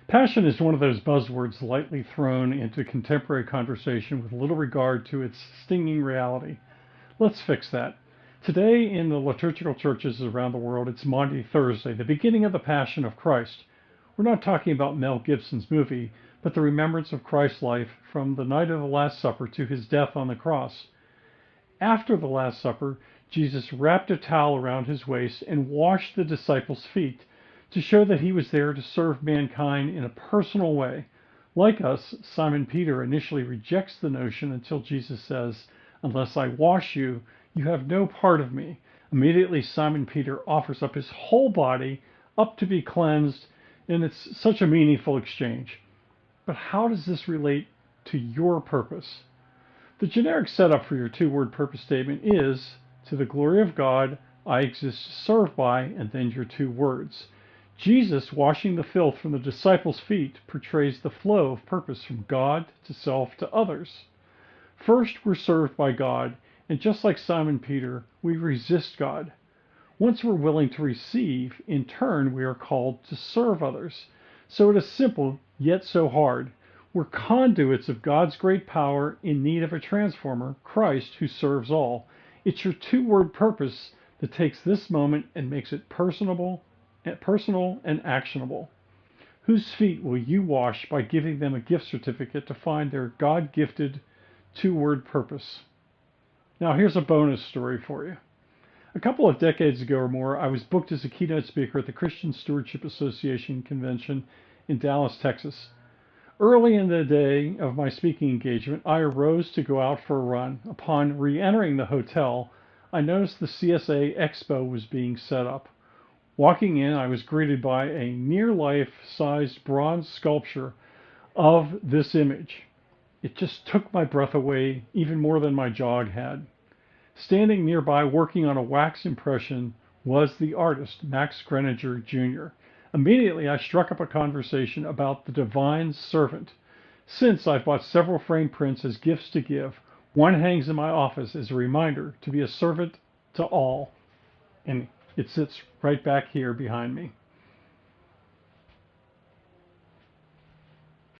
Passion is one of those buzzwords lightly thrown into contemporary conversation with little regard to its stinging reality. Let's fix that. Today, in the liturgical churches around the world, it's Maundy Thursday, the beginning of the Passion of Christ. We're not talking about Mel Gibson's movie, but the remembrance of Christ's life from the night of the Last Supper to his death on the cross. After the Last Supper, Jesus wrapped a towel around his waist and washed the disciples' feet to show that he was there to serve mankind in a personal way. Like us, Simon Peter initially rejects the notion until Jesus says, "Unless I wash you, you have no part of me." Immediately, Simon Peter offers up his whole body up to be cleansed, and it's such a meaningful exchange. But how does this relate to your purpose? The generic setup for your two-word purpose statement is, to the glory of God, I exist to serve by, and then your two words. Jesus washing the filth from the disciples' feet portrays the flow of purpose from God to self to others. First, we're served by God, and just like Simon Peter, we resist God. Once we're willing to receive, in turn, we are called to serve others. So it is simple, yet so hard. We're conduits of God's great power in need of a transformer, Christ, who serves all. It's your two-word purpose that takes this moment and makes it personal and actionable. Whose feet will you wash by giving them a gift certificate to find their God-gifted two-word purpose? Now, here's a bonus story for you. A couple of decades ago or more, I was booked as a keynote speaker at the Christian Stewardship Association convention in Dallas, Texas. Early in the day of my speaking engagement, I arose to go out for a run. Upon re-entering the hotel, I noticed the CSA Expo was being set up. Walking in, I was greeted by a near-life-sized bronze sculpture of this image. It just took my breath away, even more than my jog had. Standing nearby working on a wax impression was the artist, Max Greninger Jr. Immediately, I struck up a conversation about the divine servant. Since I've bought several framed prints as gifts to give, one hangs in my office as a reminder to be a servant to all. And it sits right back here behind me.